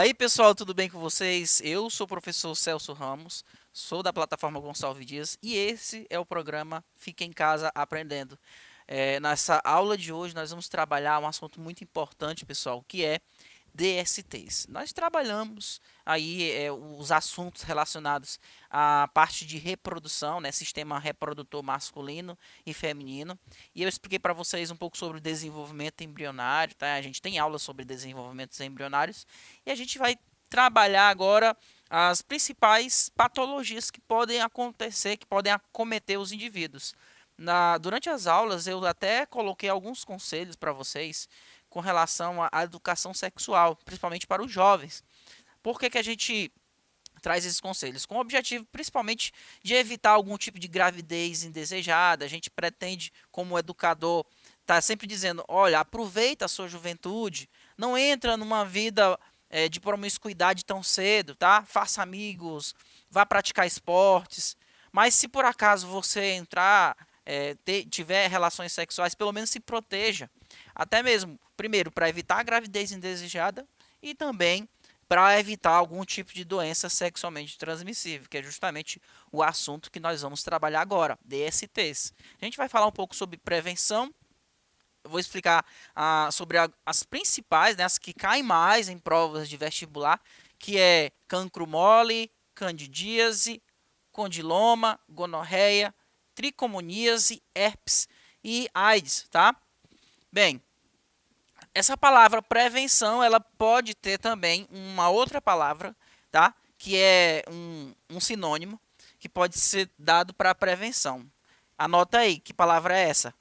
E aí, pessoal, tudo bem com vocês? Eu sou o professor Celso Ramos, sou da plataforma Gonçalves Dias e esse é o programa Fica em Casa Aprendendo. Nessa aula de hoje, nós vamos trabalhar um assunto muito importante, pessoal, que é DSTs. Nós trabalhamos aí os assuntos relacionados à parte de reprodução, né, sistema reprodutor masculino e feminino. E eu expliquei para vocês um pouco sobre o desenvolvimento embrionário, tá? A gente tem aula sobre desenvolvimentos embrionários e a gente vai trabalhar agora as principais patologias que podem acontecer, que podem acometer os indivíduos. Durante as aulas, eu até coloquei alguns conselhos para vocês com relação à educação sexual, principalmente para os jovens. Por que a gente traz esses conselhos? Com o objetivo, principalmente, de evitar algum tipo de gravidez indesejada. A gente pretende, como educador, estar sempre dizendo: olha, aproveita a sua juventude, não entra numa vida de promiscuidade tão cedo, tá? Faça amigos, vá praticar esportes. Mas se por acaso você entrar, tiver relações sexuais, pelo menos se proteja. Até mesmo, primeiro, para evitar a gravidez indesejada e também para evitar algum tipo de doença sexualmente transmissível, que é justamente o assunto que nós vamos trabalhar agora, DSTs. A gente vai falar um pouco sobre prevenção. Eu vou explicar sobre as principais, né, as que caem mais em provas de vestibular, que é cancro mole, candidíase, condiloma, gonorreia, tricomoníase, herpes e AIDS, tá? Bem, essa palavra prevenção, ela pode ter também uma outra palavra, tá? Que é um sinônimo que pode ser dado para prevenção. Anota aí, que palavra é essa?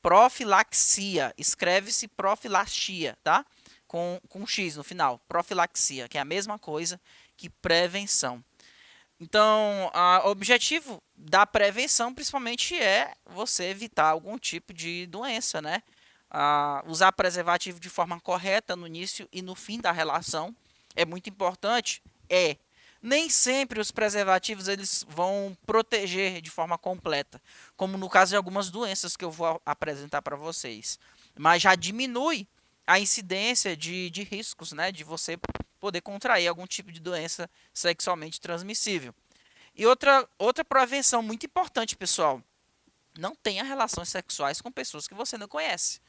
Profilaxia. Escreve-se profilaxia, tá? Com X no final. Profilaxia, que é a mesma coisa que prevenção. Então, o objetivo da prevenção, principalmente, é você evitar algum tipo de doença, né? Usar preservativo de forma correta no início e no fim da relação é muito importante. Nem sempre os preservativos eles vão proteger de forma completa, como no caso de algumas doenças que eu vou apresentar para vocês. Mas já diminui a incidência de riscos, né, de você poder contrair algum tipo de doença sexualmente transmissível. E outra prevenção muito importante, pessoal: não tenha relações sexuais com pessoas que você não conhece.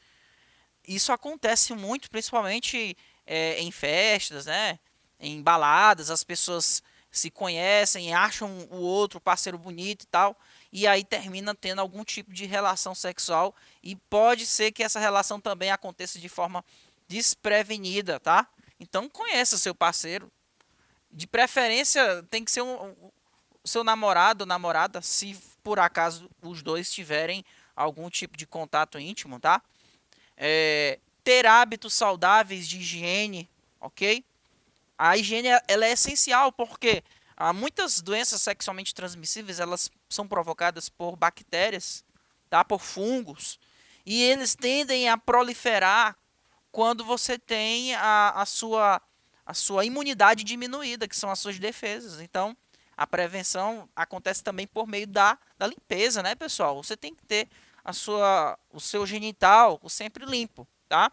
Isso acontece muito, principalmente em festas, né? Em baladas, as pessoas se conhecem, acham o outro parceiro bonito e tal, e aí termina tendo algum tipo de relação sexual e pode ser que essa relação também aconteça de forma desprevenida, tá? Então conheça seu parceiro. De preferência tem que ser seu namorado ou namorada, se por acaso os dois tiverem algum tipo de contato íntimo, tá? Ter hábitos saudáveis de higiene, ok? A higiene ela é essencial porque muitas doenças sexualmente transmissíveis elas são provocadas por bactérias, tá? Por fungos, e eles tendem a proliferar quando você tem a sua imunidade diminuída, que são as suas defesas. Então, a prevenção acontece também por meio da limpeza, né, pessoal? Você tem que ter o seu genital sempre limpo, tá?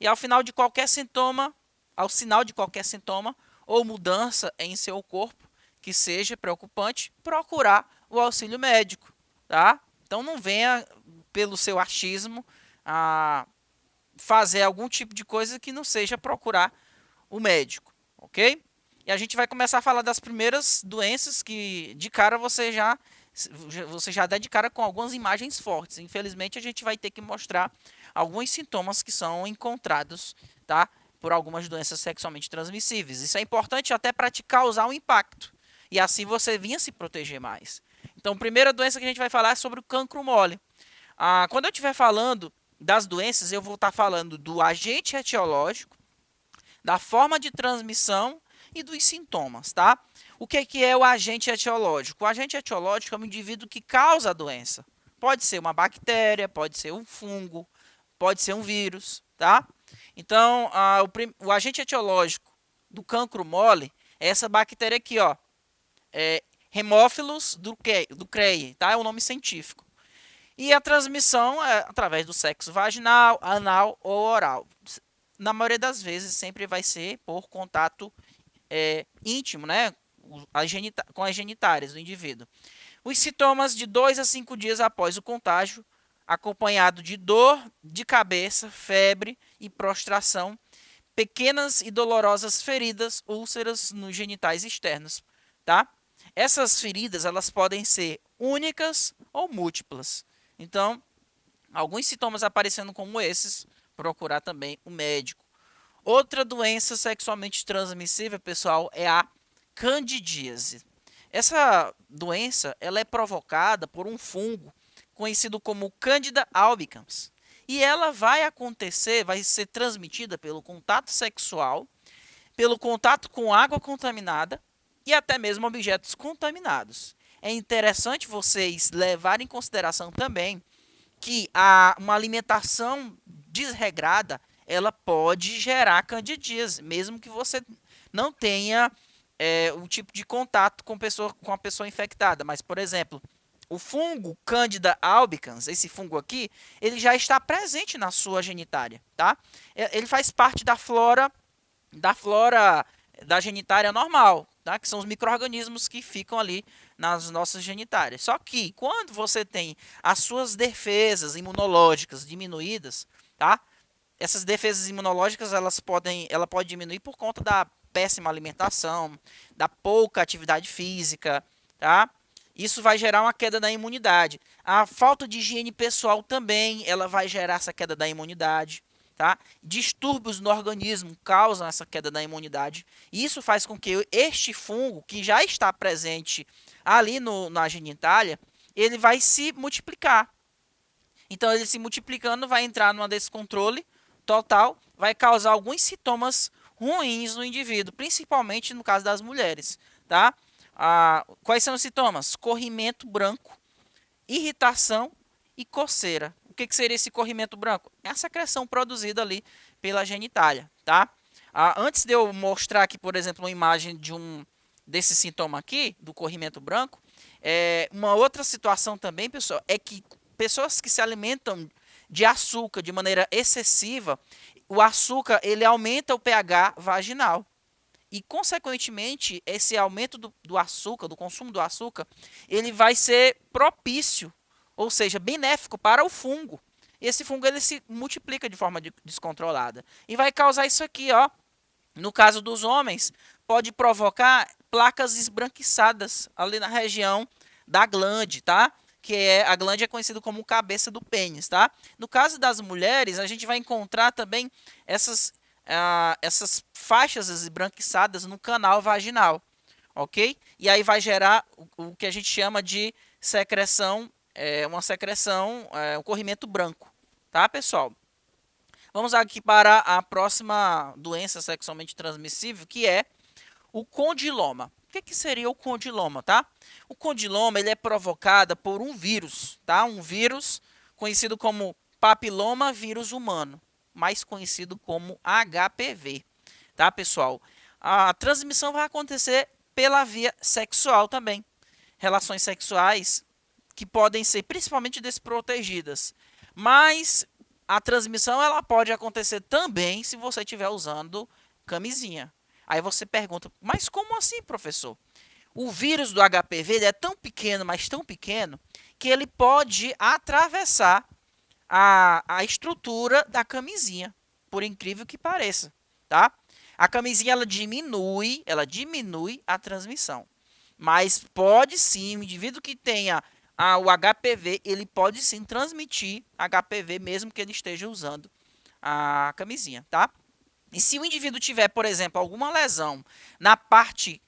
E ao sinal de qualquer sintoma ou mudança em seu corpo que seja preocupante, procurar o auxílio médico, tá? Então não venha pelo seu achismo a fazer algum tipo de coisa que não seja procurar o médico, ok? E a gente vai começar a falar das primeiras doenças que de cara você já dá de cara com algumas imagens fortes. Infelizmente, a gente vai ter que mostrar alguns sintomas que são encontrados, tá? Por algumas doenças sexualmente transmissíveis. Isso é importante até para te causar um impacto. E assim você vinha se proteger mais. Então, a primeira doença que a gente vai falar é sobre o cancro mole. Quando eu estiver falando das doenças, eu vou estar falando do agente etiológico, da forma de transmissão e dos sintomas, tá? O que é o agente etiológico? O agente etiológico é um indivíduo que causa a doença. Pode ser uma bactéria, pode ser um fungo, pode ser um vírus, tá? Então, o agente etiológico do cancro mole é essa bactéria aqui, ó, Haemophilus ducreyi, tá? É o nome científico. E a transmissão é através do sexo vaginal, anal ou oral. na maioria das vezes sempre vai ser por contato íntimo, né, com as genitárias do indivíduo. Os sintomas de 2 a 5 dias após o contágio, acompanhado de dor de cabeça, febre e prostração, pequenas e dolorosas feridas, úlceras nos genitais externos, tá? Essas feridas, elas podem ser únicas ou múltiplas. Então, alguns sintomas aparecendo como esses, procurar também o médico. Outra doença sexualmente transmissível, pessoal, é a candidíase. Essa doença, ela é provocada por um fungo conhecido como Candida albicans. E ela vai acontecer, vai ser transmitida pelo contato sexual, pelo contato com água contaminada e até mesmo objetos contaminados. É interessante vocês levarem em consideração também que uma alimentação desregrada, ela pode gerar candidíase, mesmo que você não tenha um tipo de contato com a pessoa infectada. Mas, por exemplo, o fungo Candida albicans, esse fungo aqui, ele já está presente na sua genitária, tá? Ele faz parte da flora da genitária normal, tá? Que são os micro-organismos que ficam ali nas nossas genitárias. Só que quando você tem as suas defesas imunológicas diminuídas, tá? Essas defesas imunológicas ela pode diminuir por conta da péssima alimentação, da pouca atividade física, tá? Isso vai gerar uma queda da imunidade. A falta de higiene pessoal também, ela vai gerar essa queda da imunidade, tá? Distúrbios no organismo causam essa queda da imunidade. Isso faz com que este fungo, que já está presente ali na genitália, ele vai se multiplicar. Então, ele se multiplicando vai entrar num descontrole total, vai causar alguns sintomas ruins no indivíduo, principalmente no caso das mulheres, tá? Quais são os sintomas? Corrimento branco, irritação e coceira. O que seria esse corrimento branco? É a secreção produzida ali pela genitália, tá? Antes de eu mostrar aqui, por exemplo, uma imagem desse sintoma aqui, do corrimento branco, uma outra situação também, pessoal, é que pessoas que se alimentam de açúcar de maneira excessiva, o açúcar ele aumenta o pH vaginal. E, consequentemente, esse aumento do açúcar, do consumo do açúcar, ele vai ser propício, ou seja, benéfico para o fungo. Esse fungo ele se multiplica de forma descontrolada. E vai causar isso aqui, ó. No caso dos homens, pode provocar placas esbranquiçadas ali na região da glande, tá? A glande é conhecida como cabeça do pênis, tá? No caso das mulheres, a gente vai encontrar também essas faixas esbranquiçadas no canal vaginal, ok? E aí vai gerar o que a gente chama de secreção, um corrimento branco, tá, pessoal? Vamos aqui para a próxima doença sexualmente transmissível, que é o condiloma. O que seria o condiloma, tá? O condiloma ele é provocado por um vírus, tá? Um vírus conhecido como papiloma vírus humano, mais conhecido como HPV, tá, pessoal? A transmissão vai acontecer pela via sexual também. Relações sexuais que podem ser principalmente desprotegidas, mas a transmissão ela pode acontecer também se você estiver usando camisinha. Aí você pergunta, mas como assim, professor? O vírus do HPV ele é tão pequeno, mas tão pequeno, que ele pode atravessar a estrutura da camisinha, por incrível que pareça, tá? A camisinha ela diminui a transmissão, mas pode sim, o indivíduo que tenha o HPV, ele pode sim transmitir HPV mesmo que ele esteja usando a camisinha, tá? E se o indivíduo tiver, por exemplo, alguma lesão na parte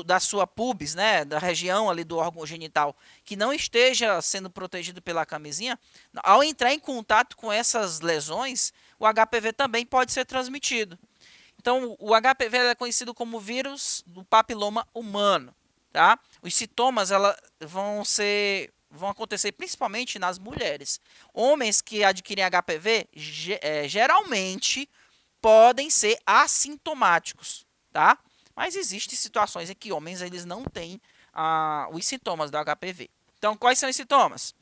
da sua pubis, né, da região ali do órgão genital, que não esteja sendo protegido pela camisinha, ao entrar em contato com essas lesões, o HPV também pode ser transmitido. Então, o HPV é conhecido como vírus do papiloma humano, tá? Os sintomas vão acontecer principalmente nas mulheres. Homens que adquirem HPV geralmente podem ser assintomáticos, tá? Mas existem situações em que homens eles não têm os sintomas do HPV. Então, quais são os sintomas?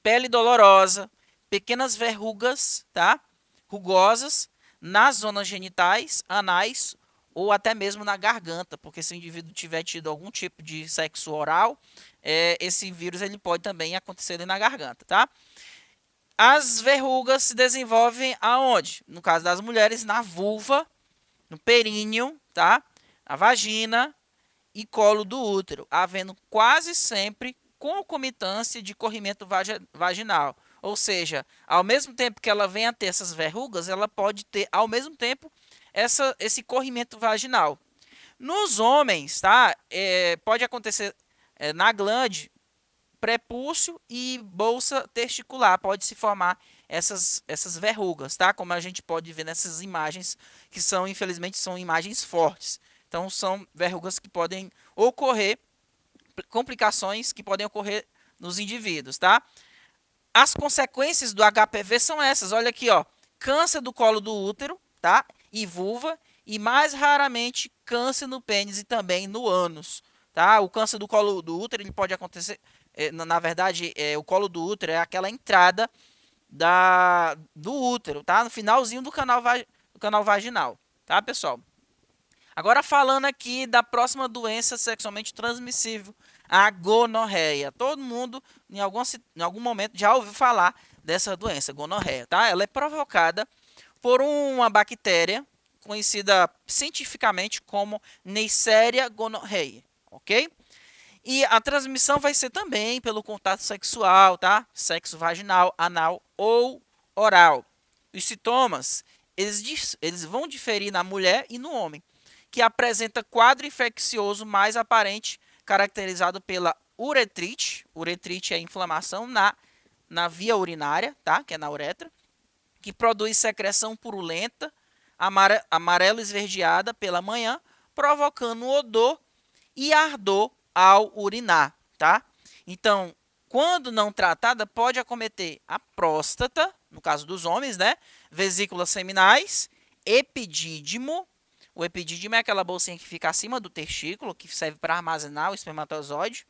Pele dolorosa, pequenas verrugas, tá? Rugosas, nas zonas genitais, anais ou até mesmo na garganta, porque se o indivíduo tiver tido algum tipo de sexo oral, esse vírus ele pode também acontecer ali na garganta, tá? As verrugas se desenvolvem aonde? No caso das mulheres, na vulva, no períneo, tá? Na vagina e colo do útero, havendo quase sempre concomitância de corrimento vaginal. Ou seja, ao mesmo tempo que ela vem a ter essas verrugas, ela pode ter, ao mesmo tempo, esse corrimento vaginal. Nos homens, tá? Pode acontecer na glande, prepúcio e bolsa testicular. Pode se formar essas verrugas, tá? Como a gente pode ver nessas imagens, que são, infelizmente, são imagens fortes. Então, são verrugas que podem ocorrer, complicações que podem ocorrer nos indivíduos, tá? As consequências do HPV são essas. Olha aqui, ó. Câncer do colo do útero, tá? E vulva. E mais raramente, câncer no pênis e também no ânus, tá? O câncer do colo do útero ele pode acontecer. Na verdade, o colo do útero é aquela entrada do útero, tá? No finalzinho do canal vaginal, tá, pessoal? Agora falando aqui da próxima doença sexualmente transmissível, a gonorreia. Todo mundo, em algum momento, já ouviu falar dessa doença, gonorreia, tá? Ela é provocada por uma bactéria conhecida cientificamente como Neisseria gonorrhoeae, ok? E a transmissão vai ser também pelo contato sexual, tá? Sexo vaginal, anal ou oral. Os sintomas, eles vão diferir na mulher e no homem, que apresenta quadro infeccioso mais aparente, caracterizado pela uretrite. Uretrite é inflamação na via urinária, tá? Que é na uretra, que produz secreção purulenta, amarelo esverdeada pela manhã, provocando odor e ardor ao urinar, tá? Então, quando não tratada, pode acometer a próstata, no caso dos homens, né? Vesículas seminais, epidídimo. O epidídimo é aquela bolsinha que fica acima do testículo, que serve para armazenar o espermatozoide.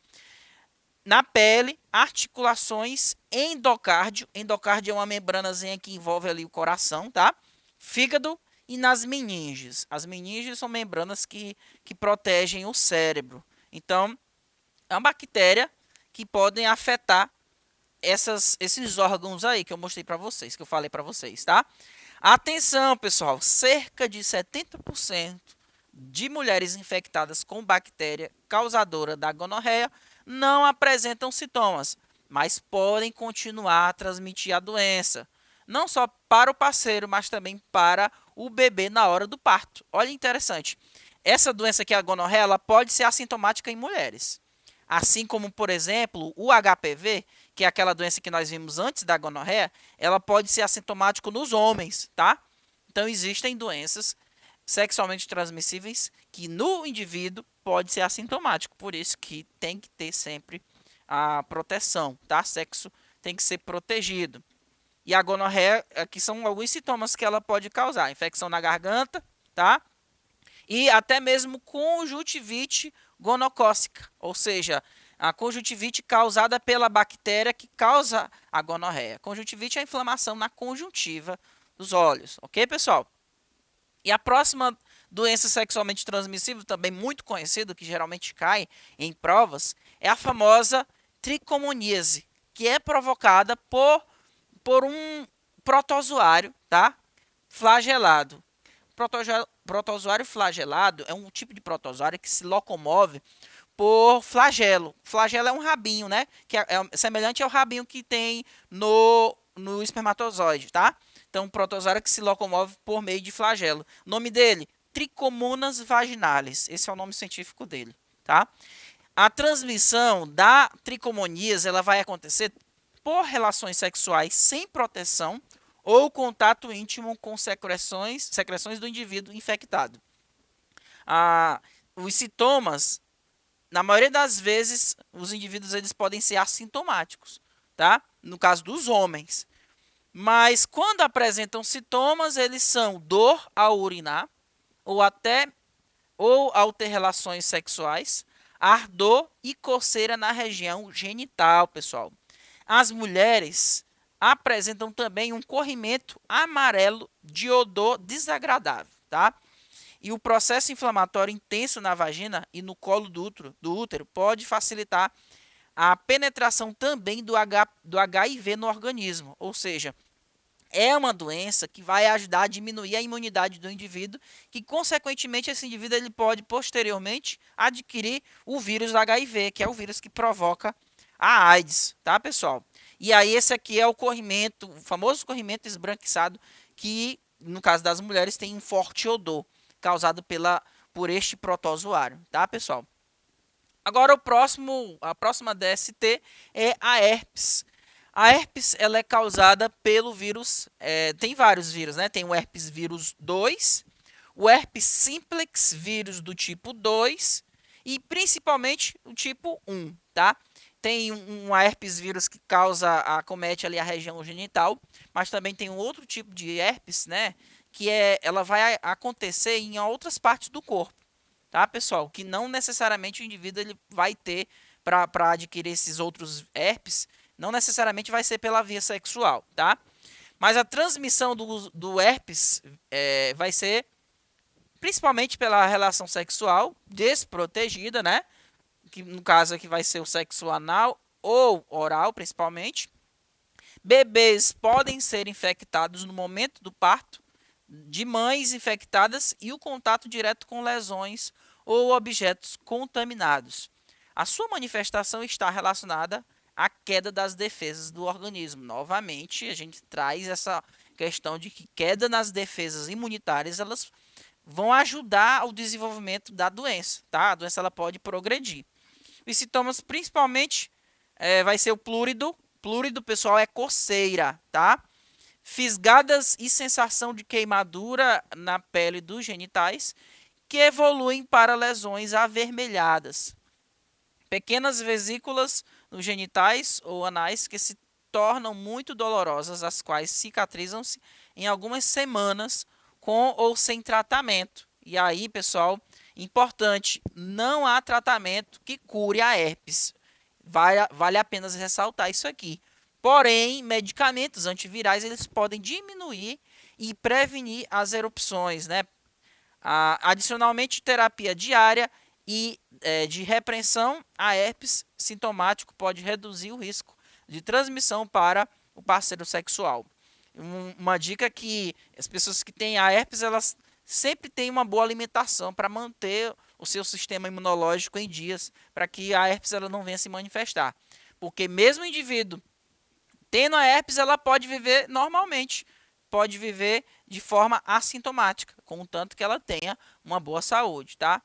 Na pele, articulações, endocárdio. Endocárdio é uma membranazinha que envolve ali o coração, tá? Fígado e nas meninges. As meninges são membranas que protegem o cérebro. Então, é uma bactéria que podem afetar esses órgãos aí que eu mostrei para vocês, que eu falei para vocês, tá? Atenção, pessoal, cerca de 70% de mulheres infectadas com bactéria causadora da gonorreia não apresentam sintomas, mas podem continuar a transmitir a doença, não só para o parceiro, mas também para o bebê na hora do parto. Olha, interessante. Essa doença que é a gonorreia, ela pode ser assintomática em mulheres. Assim como, por exemplo, o HPV, que é aquela doença que nós vimos antes da gonorreia, ela pode ser assintomático nos homens, tá? Então, existem doenças sexualmente transmissíveis que no indivíduo pode ser assintomático. Por isso que tem que ter sempre a proteção, tá? Sexo tem que ser protegido. E a gonorreia, aqui são alguns sintomas que ela pode causar. Infecção na garganta, tá? E até mesmo conjuntivite gonocócica, ou seja, a conjuntivite causada pela bactéria que causa a gonorreia. Conjuntivite é a inflamação na conjuntiva dos olhos, ok, pessoal? E a próxima doença sexualmente transmissível, também muito conhecida, que geralmente cai em provas, é a famosa tricomoníase, que é provocada por um protozoário, tá? Flagelado. Protozoário flagelado é um tipo de protozoário que se locomove por flagelo. Flagelo é um rabinho, né? Que é semelhante ao rabinho que tem no espermatozoide, tá? Então, um protozoário que se locomove por meio de flagelo. O nome dele, Trichomonas vaginalis. Esse é o nome científico dele, tá? A transmissão da tricomoníase, ela vai acontecer por relações sexuais sem proteção ou contato íntimo com secreções do indivíduo infectado. Os sintomas, na maioria das vezes, os indivíduos eles podem ser assintomáticos, tá? No caso dos homens. Mas quando apresentam sintomas, eles são dor ao urinar, ou ao ter relações sexuais, ardor e coceira na região genital, pessoal. As mulheres apresentam também um corrimento amarelo de odor desagradável, tá? E o processo inflamatório intenso na vagina e no colo do útero pode facilitar a penetração também do HIV no organismo, ou seja, é uma doença que vai ajudar a diminuir a imunidade do indivíduo, que consequentemente esse indivíduo ele pode posteriormente adquirir o vírus do HIV, que é o vírus que provoca a AIDS, tá, pessoal? E aí esse aqui é o corrimento, o famoso corrimento esbranquiçado, que no caso das mulheres tem um forte odor causado por este protozoário, tá, pessoal? Agora a próxima DST é a herpes. A herpes ela é causada pelo vírus, tem vários vírus, né? Tem o herpes vírus 2, o herpes simplex vírus do tipo 2 e principalmente o tipo 1, tá? Tem um herpes vírus que acomete ali a região genital, mas também tem um outro tipo de herpes, né? Ela vai acontecer em outras partes do corpo, tá, pessoal? Que não necessariamente o indivíduo ele vai ter para adquirir esses outros herpes, não necessariamente vai ser pela via sexual, tá? Mas a transmissão do herpes vai ser principalmente pela relação sexual desprotegida, né? Que no caso aqui vai ser o sexo anal ou oral, principalmente. Bebês podem ser infectados no momento do parto de mães infectadas e o contato direto com lesões ou objetos contaminados. A sua manifestação está relacionada à queda das defesas do organismo. Novamente, a gente traz essa questão de que queda nas defesas imunitárias, elas vão ajudar ao desenvolvimento da doença, tá? A doença ela pode progredir. Os sintomas principalmente vai ser o plúrido. Plúrido, pessoal, é coceira, tá? Fisgadas e sensação de queimadura na pele dos genitais, que evoluem para lesões avermelhadas. Pequenas vesículas nos genitais ou anais que se tornam muito dolorosas, as quais cicatrizam-se em algumas semanas com ou sem tratamento. E aí, pessoal, importante, não há tratamento que cure a herpes. Vale a pena ressaltar isso aqui. Porém, medicamentos antivirais eles podem diminuir e prevenir as erupções, né? Adicionalmente, terapia diária e de repreensão a herpes sintomático pode reduzir o risco de transmissão para o parceiro sexual. Uma dica que as pessoas que têm a herpes, elas sempre têm uma boa alimentação para manter o seu sistema imunológico em dias, para que a herpes ela não venha se manifestar. Porque mesmo o indivíduo tendo a herpes, ela pode viver normalmente, pode viver de forma assintomática, contanto que ela tenha uma boa saúde, tá?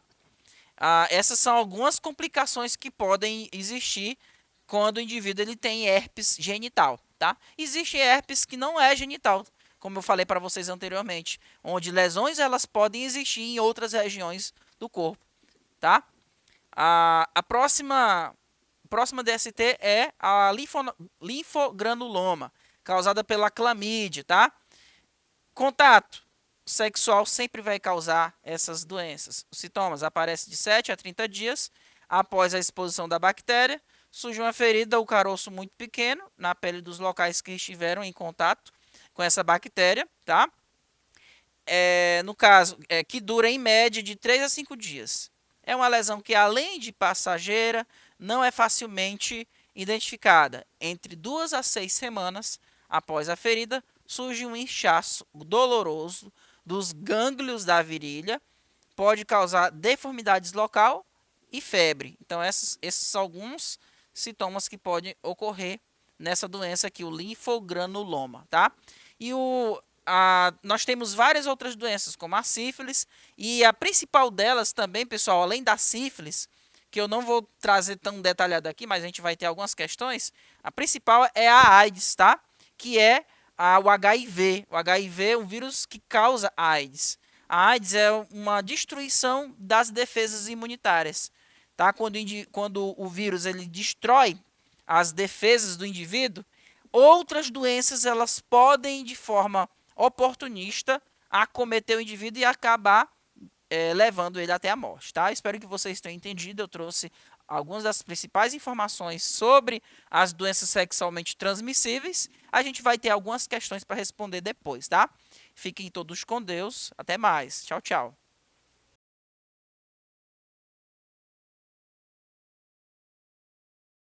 Essas são algumas complicações que podem existir quando o indivíduo ele tem herpes genital, tá? Existe herpes que não é genital, como eu falei para vocês anteriormente, onde lesões elas podem existir em outras regiões do corpo, tá? A próxima DST é a linfogranuloma, causada pela clamídia, tá? Contato sexual sempre vai causar essas doenças. Os sintomas aparecem de 7 a 30 dias após a exposição da bactéria. Surge uma ferida ou caroço muito pequeno na pele dos locais que estiveram em contato com essa bactéria, tá? No caso, que dura em média de 3 a 5 dias. É uma lesão que, além de passageira, não é facilmente identificada. Entre 2 a 6 semanas após a ferida, surge um inchaço doloroso dos gânglios da virilha, pode causar deformidades local e febre. Então, esses são alguns sintomas que podem ocorrer nessa doença aqui, o linfogranuloma, tá? E nós temos várias outras doenças, como a sífilis, e a principal delas também, pessoal, além da sífilis, que eu não vou trazer tão detalhado aqui, mas a gente vai ter algumas questões, a principal é a AIDS, tá? Que é o HIV. O HIV é um vírus que causa AIDS. A AIDS é uma destruição das defesas imunitárias, tá? Quando o vírus ele destrói as defesas do indivíduo, outras doenças elas podem de forma oportunista acometer o indivíduo e acabar levando ele até a morte, tá? Espero que vocês tenham entendido. Eu trouxe algumas das principais informações sobre as doenças sexualmente transmissíveis. A gente vai ter algumas questões para responder depois, tá? Fiquem todos com Deus. Até mais. Tchau, tchau.